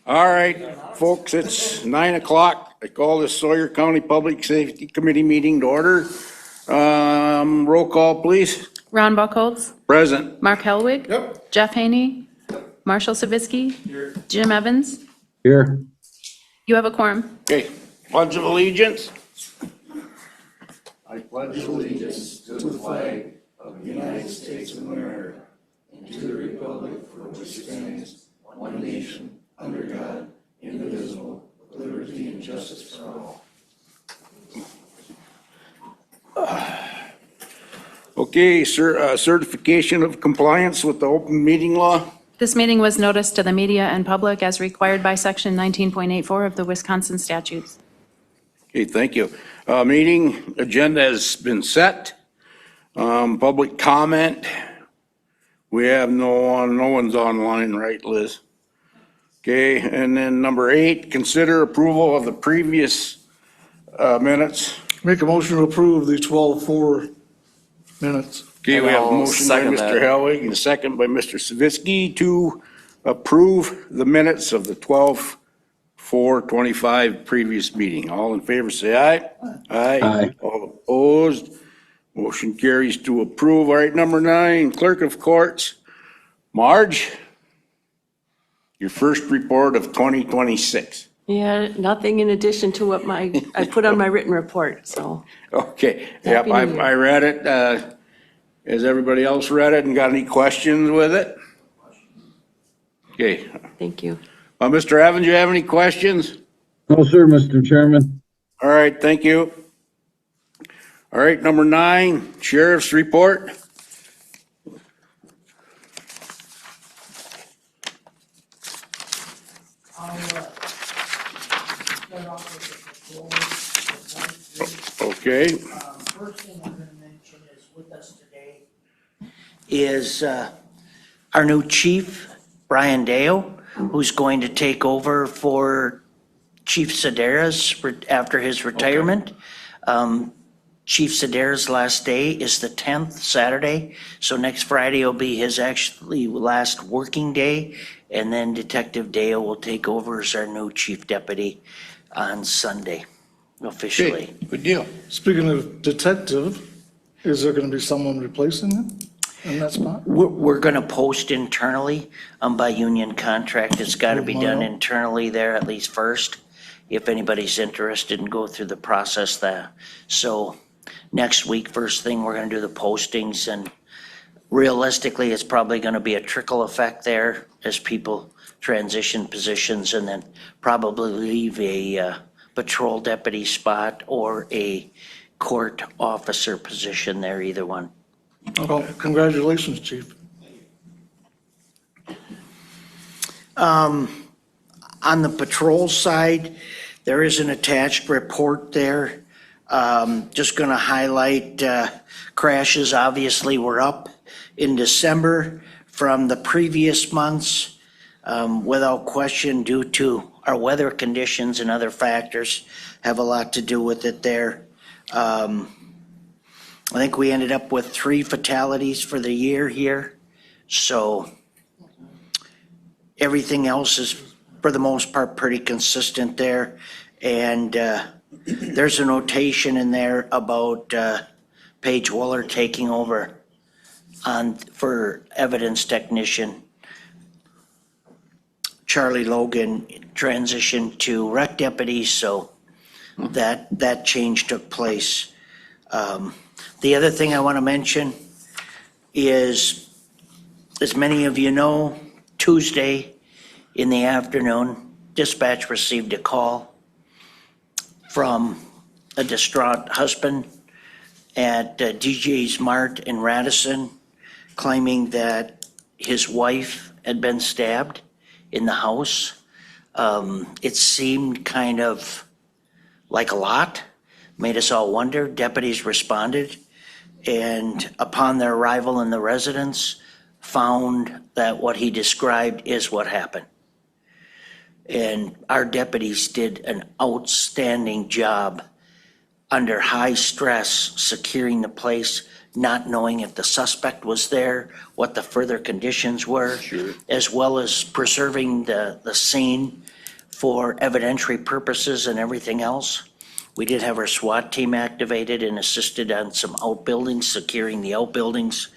All right, folks, it's 9 o'clock. I call this Sawyer County Public Safety Committee meeting to order. Roll call, please. Ron Buckholz, Present. Mark Helwig. Yep. Jeff Haney. Marshall Savitsky. Jim Evans. Here. You have a quorum. Okay, pledge of allegiance. I pledge allegiance to the flag of the United States of America and to the republic for which it stands, one nation, under God, indivisible, with liberty and justice for all. Okay, sir, certification of compliance with the open meeting law. This meeting was noticed to the media and public as required by Section 19.84 of the Wisconsin statutes. Okay, thank you. Meeting agenda has been set. Public comment. We have no one's online, right, Liz? Okay, and then number 8, consider approval of the previous minutes. Make a motion to approve the 12-4 minutes. Okay, we have a I'll motion by second Mr. that. Helwig and a second by Mr. Savitsky to approve the minutes of the 12/4/25 previous meeting. All in favor, say aye. Aye. All opposed, motion carries to approve. All right, number 9, Clerk of Courts. Marge, your first report of 2026. Yeah, nothing in addition to what I put on my written report, so. Okay, yep, Happy New Year. I read it. Has everybody else read it and got any questions with it? Okay, Thank you. Mr. Evans, you have any questions? No, sir, Mr. Chairman. All right, thank you. All right, number 9, Sheriff's Report. Okay, First thing I'm gonna mention is with us today is our new chief, Brian Dale, who's going to take over for Chief Sedaris after his retirement. Chief Sedaris' last day is the 10th, Saturday, so next Friday will be his actually last working day, and then Detective Dale will take over as our new chief deputy on Sunday, officially. okay, good deal. Speaking of detective, is there going to be someone replacing him in that spot? We're gonna post internally, by union contract. It's gotta be done internally there at least first, if anybody's interested and go through the process there. So next week, first thing, we're gonna do the postings, and realistically, it's probably gonna be a trickle effect there as people transition positions, and then probably leave a patrol deputy spot or a court officer position there, either one. Well, congratulations, chief. On the patrol side, there is an attached report there. Just gonna highlight, crashes obviously were up in December from the previous months, without question, due to our weather conditions and other factors have a lot to do with it there. I think we ended up with 3 fatalities for the year here, so everything else is, for the most part, pretty consistent there. And there's a notation in there about Paige Wooler taking over for evidence technician. Charlie Logan transitioned to rec deputy, so that change took place. The other thing I want to mention is, as many of you know, Tuesday in the afternoon, dispatch received a call from a distraught husband at DJ's Mart in Radisson, claiming that his wife had been stabbed in the house. It seemed kind of like a lot, made us all wonder. Deputies responded, and upon their arrival in the residence, found that what he described is what happened. And our deputies did an outstanding job under high stress, securing the place, not knowing if the suspect was there, what the further conditions were, as well as preserving the scene for evidentiary purposes and everything else. We did have our SWAT team activated and assisted on some outbuildings, securing the outbuildings.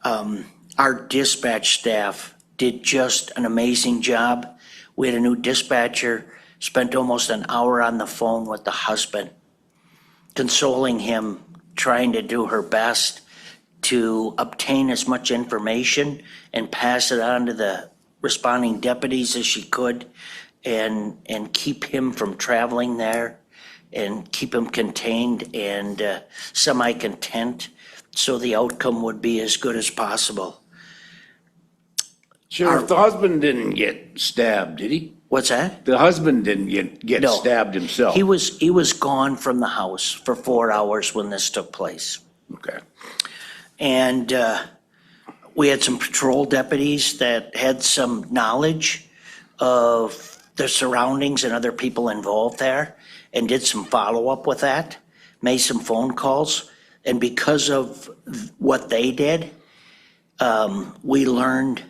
Our dispatch staff did just an amazing job. We had a new dispatcher, spent almost an hour on the phone with the husband, consoling him, trying to do her best to obtain as much information and pass it on to the responding deputies as she could, and keep him from traveling there and keep him contained and semi-content, so the outcome would be as good as possible. Sheriff, the husband didn't get stabbed, did he? What's that? The husband didn't get No. stabbed himself? He was gone from the house for 4 hours when this took place. Okay. And we had some patrol deputies that had some knowledge of the surroundings and other people involved there, and did some follow-up with that, made some phone calls. And because of what they did, we learned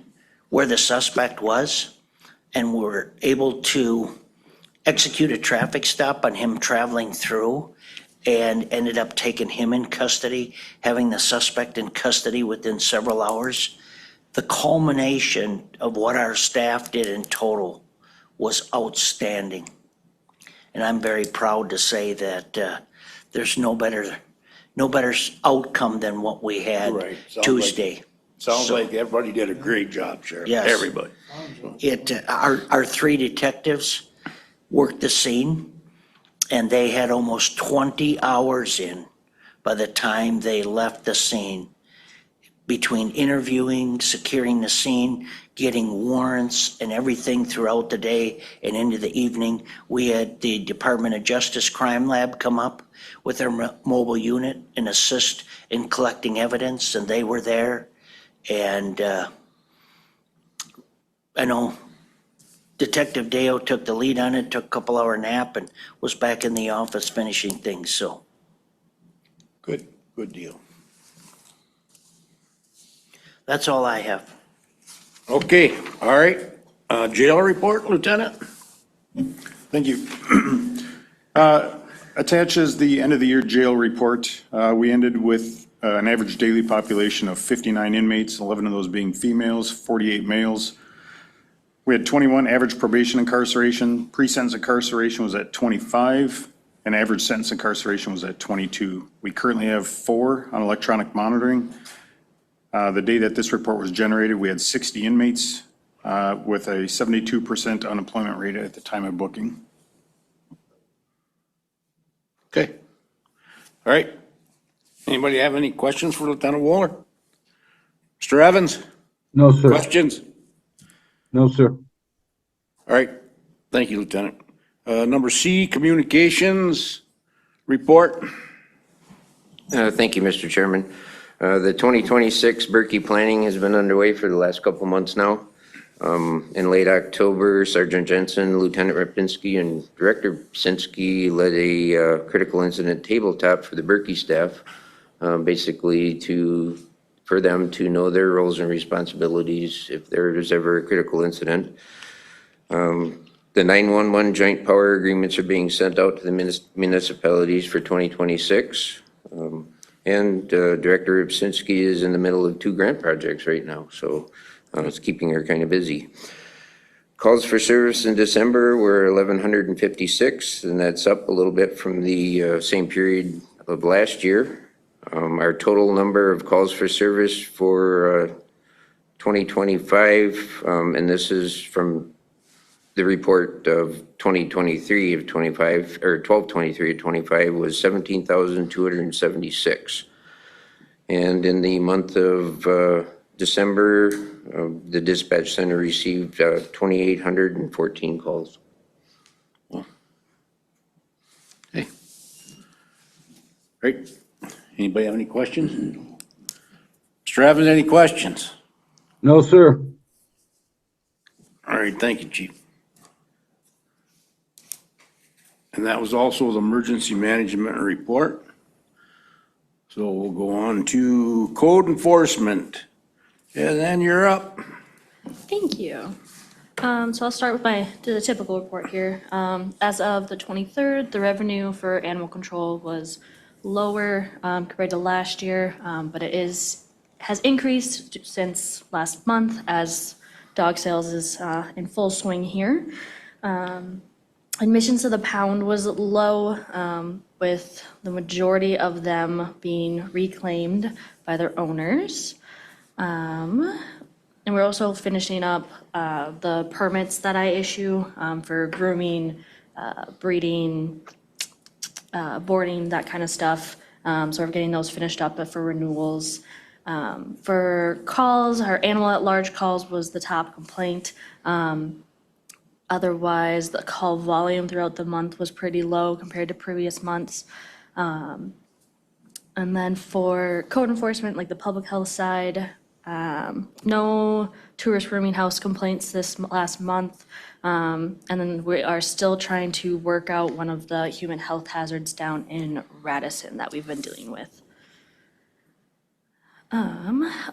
where the suspect was, and were able to execute a traffic stop on him traveling through, and ended up taking him in custody, having the suspect in custody within several hours. The culmination of what our staff did in total was outstanding. And I'm very proud to say that there's no better outcome than what we had Right. Sounds like- Tuesday. Sounds So- like everybody did a great job, Sheriff. Yes. Everybody. Our 3 detectives worked the scene, and they had almost 20 hours in by the time they left the scene, between interviewing, securing the scene, getting warrants and everything throughout the day and into the evening. We had the Department of Justice Crime Lab come up with their mobile unit and assist in collecting evidence, and they were there. And I know Detective Deo took the lead on it, took a couple-hour nap, and was back in the office finishing things, so. Good deal. That's all I have. Okay, all right. Jail report, Lieutenant? Thank you. Attaches the end of the year jail report. We ended with an average daily population of 59 inmates, 11 of those being females, 48 males. We had 21 average probation incarceration. Pre-sentence incarceration was at 25, and average sentence incarceration was at 22. We currently have 4 on electronic monitoring. The day that this report was generated, we had 60 inmates with a 72% unemployment rate at the time of booking. Okay. All right. Anybody have any questions for Lieutenant Wooler? Mr. Evans, No, sir. questions? No, sir. All right. Thank you, Lieutenant. Number C, communications report. Thank you, Mr. Chairman. The 2026 Berkey planning has been underway for the last couple months now. In late October, Sergeant Jensen, Lieutenant Rapinski, and Director Psinski led a critical incident tabletop for the Berkey staff, basically for them to know their roles and responsibilities if there is ever a critical incident. The 911 joint power agreements are being sent out to the municipalities for 2026. And Director Psinski is in the middle of 2 grant projects right now, so it's keeping her kind of busy. Calls for service in December were 1,156, and that's up a little bit from the same period of last year. Our total number of calls for service for 2025, and this is from the report of 2023 of 25, or 12/23 of 25, was 17,276. And in the month of December, the dispatch center received 2,814 calls. Okay. Great. Anybody have any questions? Mr. Evans, any questions? No, sir. All right, thank you, Chief. And that was also the emergency management report. So we'll go on to code enforcement. And then you're up. Thank you. So I'll start with the typical report here. As of the 23rd, the revenue for animal control was lower compared to last year, but it has increased since last month as dog sales is in full swing here. Admissions to the pound was low, with the majority of them being reclaimed by their owners. And we're also finishing up the permits that I issue for grooming, breeding, boarding, that kind of stuff. So we're getting those finished up for renewals. For calls, our animal at large calls was the top complaint. Otherwise, the call volume throughout the month was pretty low compared to previous months. And then for code enforcement, like the public health side, no tourist rooming house complaints this last month. And then we are still trying to work out one of the human health hazards down in Radisson that we've been dealing with.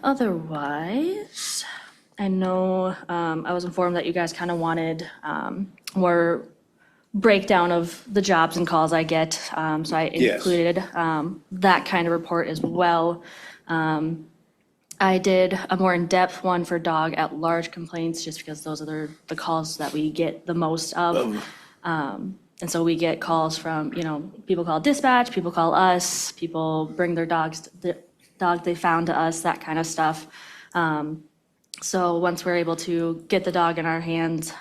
Otherwise, I know I was informed that you guys kind of wanted more breakdown of the jobs and calls I get. So I Yes. included that kind of report as well. I did a more in-depth one for dog at large complaints, just because those are the calls that we get the most of. And so we get calls from, people call dispatch, people call us, people bring their dogs, the dog they found to us, that kind of stuff. So once we're able to get the dog in our hands,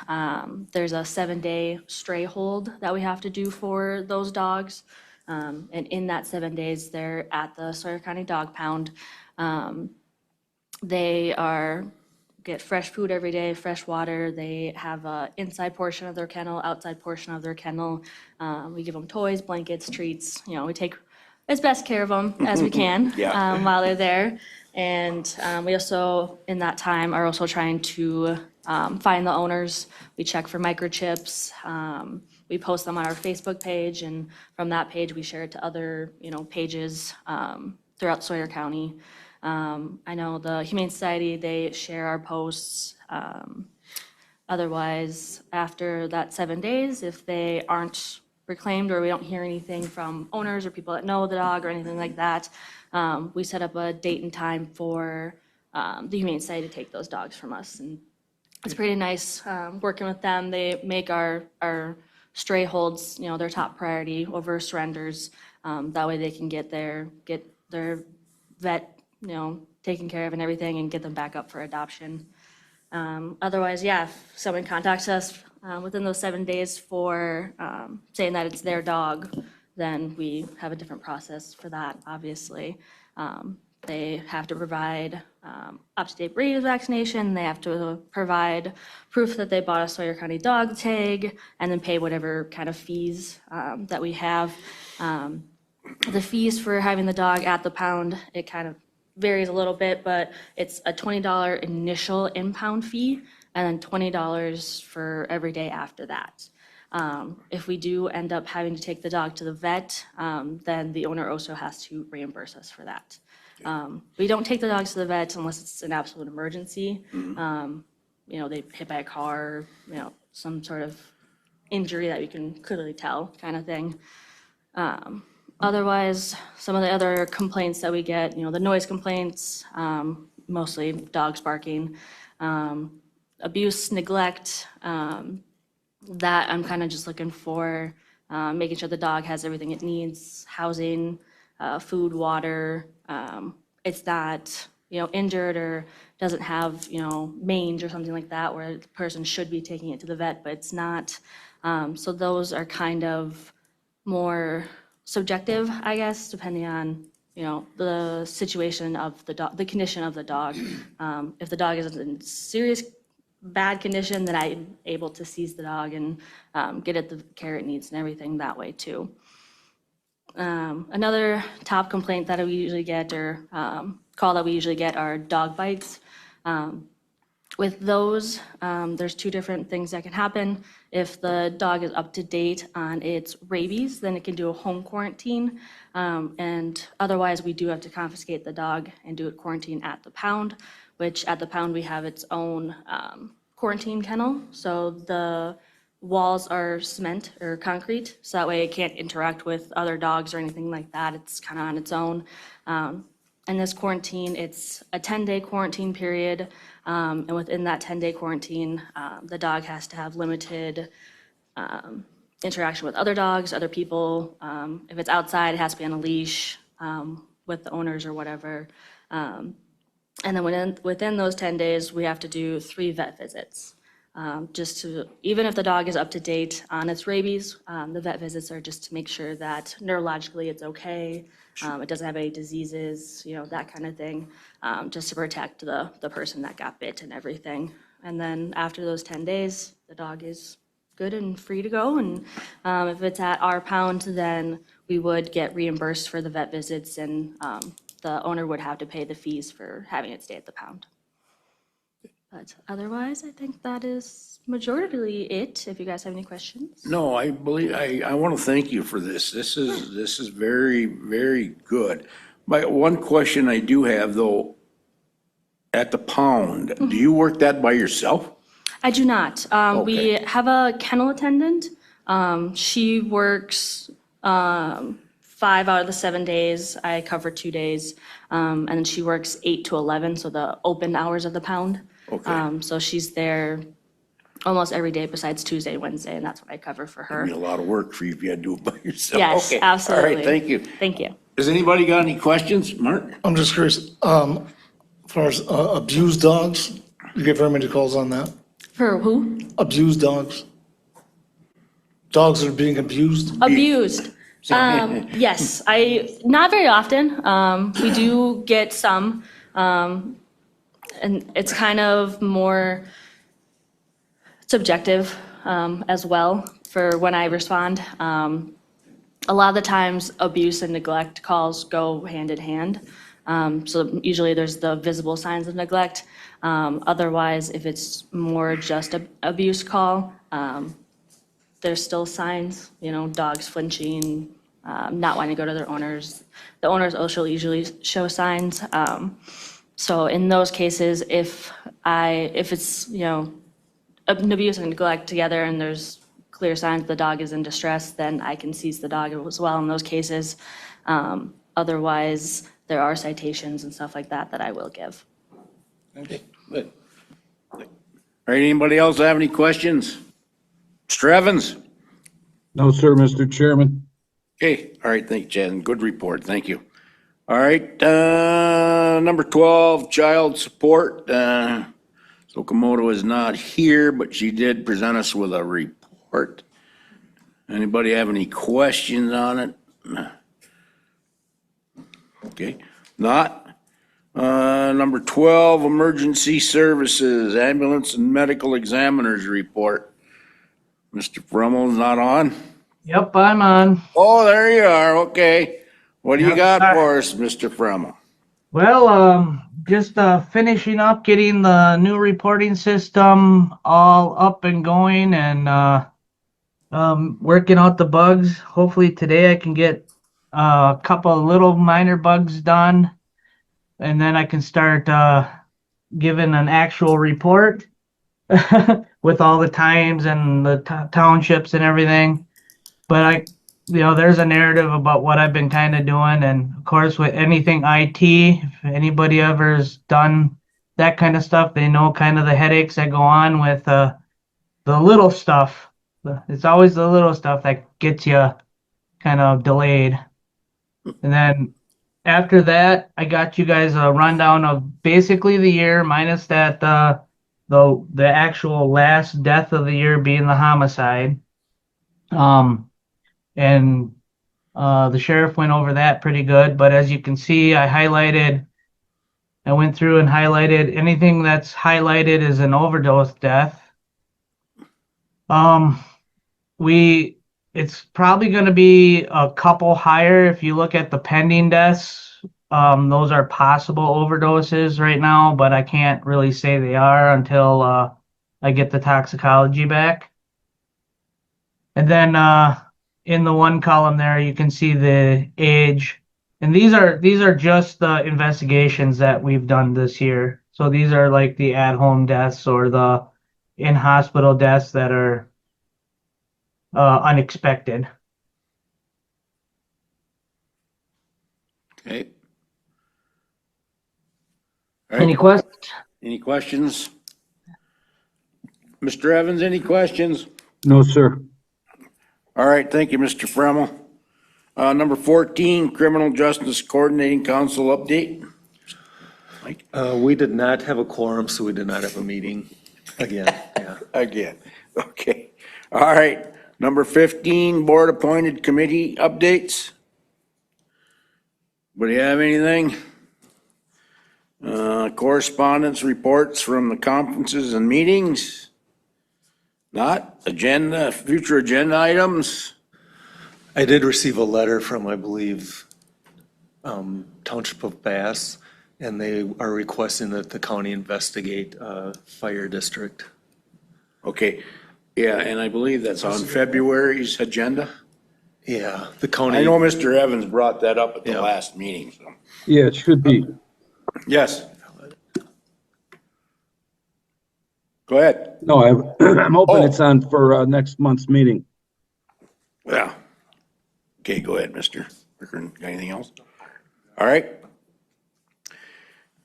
there's a 7-day stray hold that we have to do for those dogs. And in that 7 days, they're at the Sawyer County Dog Pound. They get fresh food every day, fresh water. They have an inside portion of their kennel, outside portion of their kennel. We give them toys, blankets, treats. We take as best care of them as we can Yeah. while they're there. And we also, in that time, are also trying to find the owners. We check for microchips. We post them on our Facebook page, and from that page, we share it to other, pages throughout Sawyer County. I know the Humane Society, they share our posts. Otherwise, after that 7 days, if they aren't reclaimed or we don't hear anything from owners or people that know the dog or anything like that, we set up a date and time for the Humane Society to take those dogs from us. And it's pretty nice working with them. They make our stray holds, their top priority over surrenders. That way they can get their vet, taken care of and everything, and get them back up for adoption. Otherwise, if someone contacts us within those 7 days for saying that it's their dog, then we have a different process for that, obviously. They have to provide up-to-date rabies vaccination. They have to provide proof that they bought a Sawyer County dog tag, and then pay whatever kind of fees that we have. The fees for having the dog at the pound, it kind of varies a little bit, but it's a $20 initial impound fee and then $20 for every day after that. If we do end up having to take the dog to the vet, then the owner also has to reimburse us for that. We don't take the dogs to the vet unless it's an absolute emergency. They hit by a car, some sort of injury that we can clearly tell, kind of thing. Otherwise, some of the other complaints that we get, the noise complaints, mostly dogs barking, abuse, neglect, that I'm kind of just looking for, making sure the dog has everything it needs, housing, food, water. It's not, injured or doesn't have, mange or something like that where the person should be taking it to the vet, but it's not. So those are kind of more subjective, I guess, depending on, the situation of the dog, the condition of the dog. If the dog is in serious bad condition, then I'm able to seize the dog and get it the care it needs and everything that way too. Another top complaint that we usually get, or call that we usually get, are dog bites. With those, there's two different things that can happen. If the dog is up to date on its rabies, then it can do a home quarantine. And otherwise, we do have to confiscate the dog and do a quarantine at the pound, which at the pound, we have its own quarantine kennel. So the walls are cement or concrete, so that way it can't interact with other dogs or anything like that. It's kind of on its own. And this quarantine, it's a 10-day quarantine period. And within that 10-day quarantine, the dog has to have limited interaction with other dogs, other people. If it's outside, it has to be on a leash with the owners or whatever. And then within those 10 days, we have to do 3 vet visits. Just to, even if the dog is up to date on its rabies, the vet visits are just to make sure that neurologically it's okay, it doesn't have any diseases, you know, that kind of thing, just to protect the person that got bit and everything. And then after those 10 days, the dog is good and free to go. And if it's at our pound, then we would get reimbursed for the vet visits, and the owner would have to pay the fees for having it stay at the pound. But otherwise, I think that is majorly it, if you guys have any questions. No, I believe, I want to thank you for this. This is very, very good. My one question I do have though, at the pound, do you work that by yourself? I do not. We Okay. have a kennel attendant. She works 5 out of the 7 days. I cover 2 days. And then she works 8 to 11, so the open hours of the pound. Okay. So she's there almost every day besides Tuesday, Wednesday, and that's what I cover for her. Be a lot of work for you if you had to do it by yourself. Yes, Okay. absolutely. All right, thank you. Thank you. Has anybody got any questions? Mark? I'm just curious, as far as abused dogs, you get very many calls on that? For who? Abused dogs? Dogs that are being abused? Abused. Yes, not very often. We do get some, and it's kind of more subjective as well for when I respond. A lot of the times, abuse and neglect calls go hand in hand. So usually there's the visible signs of neglect. Otherwise, if it's more just a abuse call, there's still signs, you know, dogs flinching, not wanting to go to their owners. The owners also usually show signs. So in those cases, if it's, you know, an abuse and neglect together and there's clear signs the dog is in distress, then I can seize the dog as well in those cases. Otherwise, there are citations and stuff like that that I will give. Okay, good. All right, anybody else have any questions? Mr. Evans? No, sir, Mr. Chairman. Okay, all right, thank you, Chad. Good report, thank you. All right, number 12, child support. Okamoto is not here, but she did present us with a report. Anybody have any questions on it? Okay, not. Number 12, emergency services, ambulance and medical examiners report. Mr. Frummel's not on? Yep, I'm on. Oh, there you are, okay. What do you Yep, got sorry. for us, Mr. Frummel? Well, just finishing up getting the new reporting system all up and going and working out the bugs. Hopefully today I can get a couple of little minor bugs done, and then I can start giving an actual report with all the times and the townships and everything. But there's a narrative about what I've been kind of doing, and of course with anything IT, if anybody ever's done that kind of stuff, they know kind of the headaches that go on with the little stuff. It's always the little stuff that gets you kind of delayed. And then after that, I got you guys a rundown of basically the year minus that the actual last death of the year being the homicide. And the sheriff went over that pretty good, but as you can see, I went through and highlighted anything that's highlighted as an overdose death. It's probably going to be a couple higher if you look at the pending deaths those are possible overdoses right now, but I can't really say they are until I get the toxicology back. And then in the one column there, you can see the age. And these are just the investigations that we've done this year. So these are like the at-home deaths or the in-hospital deaths that are unexpected. Okay. All right. Any questions? Any questions? Mr. Evans, any questions? No, sir. All right, thank you, Mr. Fremmel. Number 14, Criminal Justice Coordinating Council update. We did not have a quorum, so we did not have a meeting again, yeah. Again, okay. All right, number 15, Board Appointed Committee updates. Anybody have anything? Correspondence reports from the conferences and meetings? Not? Agenda, future agenda items? I did receive a letter from, I believe, Township of Bass, and they are requesting that the county investigate fire district. Okay, yeah, and I believe that's on February's agenda. Yeah, the county. I know Mr. Evans brought that up at the Yeah. last meeting, so. Yeah, it should be. Yes. Go ahead. No, I'm hoping Oh. it's on for next month's meeting. Yeah. Okay, go ahead, Mr. Rickern. Got anything else? All right.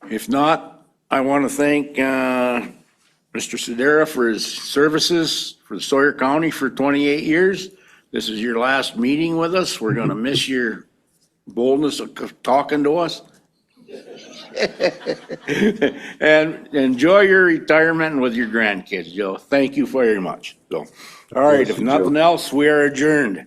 If not, I want to thank Mr. Sedera for his services for Sawyer County for 28 years. This is your last meeting with us. We're going to miss your boldness of talking to us. And enjoy your retirement with your grandkids, Joe. Thank you very much. So, all right, if nothing else, we are adjourned.